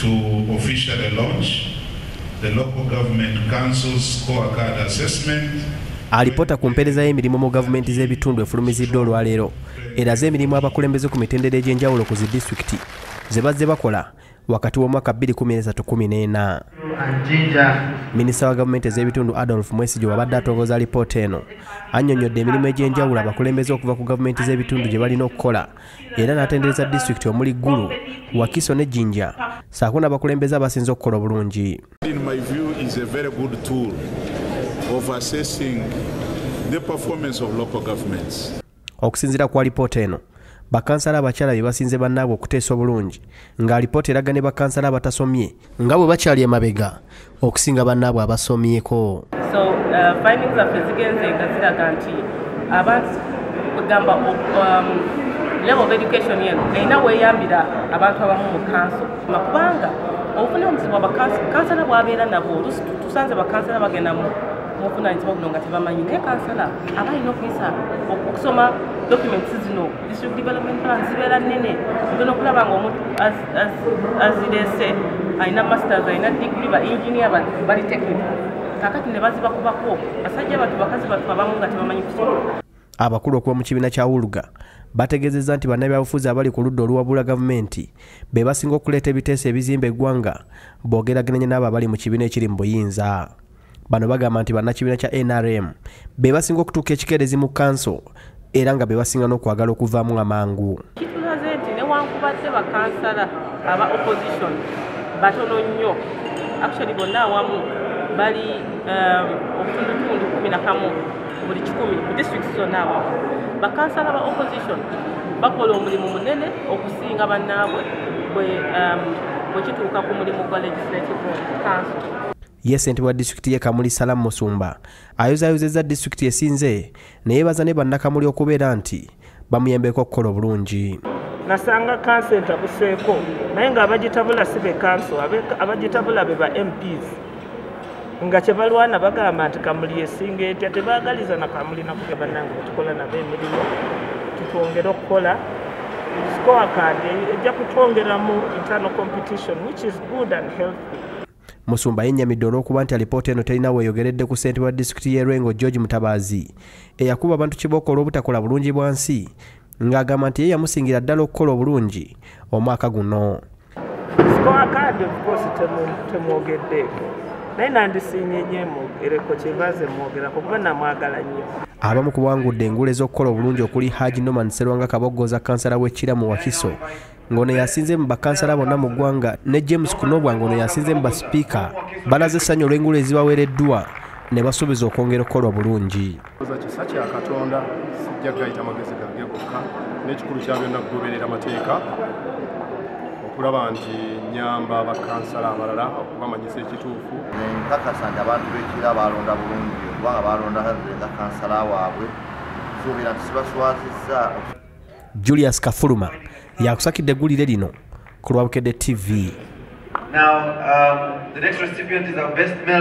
to officially launch the local government council's scorecard assessment. Alipota ku mpeereza y'emirimu mu gavumenti z'ebitundu efulumiziddwa olwaleero eraze emirimu abakulembeze ku mitendera egy'enjawulo ku zi disitulikiti ze bazze bakola wakati w'omwaka 2013-14. Minisita wa gavumenti ez'ebitundu Adolf Mwesigye wabadde atongoza alipoota eno annyonnyodde emirimu egy'enjawulo abakulembeze okuva ku gavumenti z'ebitundu gye balina okukola era n'atendereza disitulikiti omuli Gulu, Wakiso ne Jinja ssaako n'abakulembeze abasinze okukola obulungi. In my view is a very good tool of assessing the performance of local governments. Okusinziira ku alipoota eno bakansala abakyala bye basinze bannaabwe okuteesa obulungi nga alipoota eraga ne bakansala abatasomye nga bwe bakyali emabega okusinga bannaabwe abasomyeko. So findings of zigenze nga ziraga nti abantu bagamba level of education yeno erina weeyambira abantu abamu mu kanso kubanga obufune omuzibu abakansala bwabeera nabo oluusi tusanze bakansala bagenda mu obuvunaanyizibwa buno nga tebamanyi naye kansala aba alina okuyisa okusoma documents zino district development plan zibeera nnene olina okulaba nga omuntu azireese alina masters alina degree ba engineer bali technical kakati ne bazibakubako basajja batu bakazi batu abamu nga tebamanyi kusoma. Abakulu okuva mu kibiina kya Wuluga bategeezezza nti bannabyabufuzi abali ku ludda oluwabula gavumenti be basinga okuleeta ebiteeso ebizimba eggwanga boogeraganya n'abo abali mu kibiina ekiri mu buyinza. Bano bagamba nti bannakibiina kya NRM be basinga okutuuka ekikeerezi mu kanso era nga be basinga n'okwagala okuvaamu amangu. Kitulaze nti newankubadde bakansala aba opposition batono nnyo actually bonna awamu bali obutundutundu 11 buli 10 mu district zonna awamu bakansala ba opposition bakola omulimu munene okusinga bannaabwe bwe kituuka ku mulimu gwa legislative council. Ye ssentebe wa disitulikiti y'e Kamuli Salam Musumba ayozaayozezza disitulikiti esinze ne yeebaza ne bannakamuli okubeera nti bamuyambeko okukola obulungi. Nasanga kanso entabuseeko naye ng'abagitabula si be kanso abagitabula be ba MPs nga kye balwana bagamba nti Kamuli esinga etya tebaagaliza na Kamuli nakuge bannange betukola nabo emirimu tutwongera okukola scorecard ejja kutwongeramu internal competition which is good and healthy. Musumba yennyamidde olw'okuba nti alipoota eno terina weeyogeredde ku ssentebe wa disitulikiti y'e Lwengo George Mutabaazi eyakuba abantu kibooko olw'obutakola bulungi bwansi ng'agamba nti ye yamusingira ddala okukola obulungi omwaka guno. Scorecard of course temwogeddeeko naye nandisinye nnyo emwogereko kyebaaze mwogerako kuba namwagala nnyo. Abamu ku bawangudde engule ez'okukola obulungi okuli Haji Norman Sserwanga Kabogoza kansala w'Ekira mu Wakiso ngono yasinze mu bakansala bonna mu ggwanga ne James Kunobwa ngono yasinze mu basipiika balaze essanyu olw'engule ezibaweereddwa ne basuubiza okwongera okukola obulungi. Kisa kya Katonda sijja gayita amagezi gange gokka n'ekikulu kya byonna kugoberera amateeka okulaba nti nyamba abakansala abalala okubamanyisa ekituufu. Nkakasa nti abantu b'Ekira balonda bulungi kubanga balonda nga kansala waabwe suubira nti sibaswazizza. Julius Kafuluma yakusakidde eggulire lino ku Lwabukedde TV. Now, the next recipient is our best male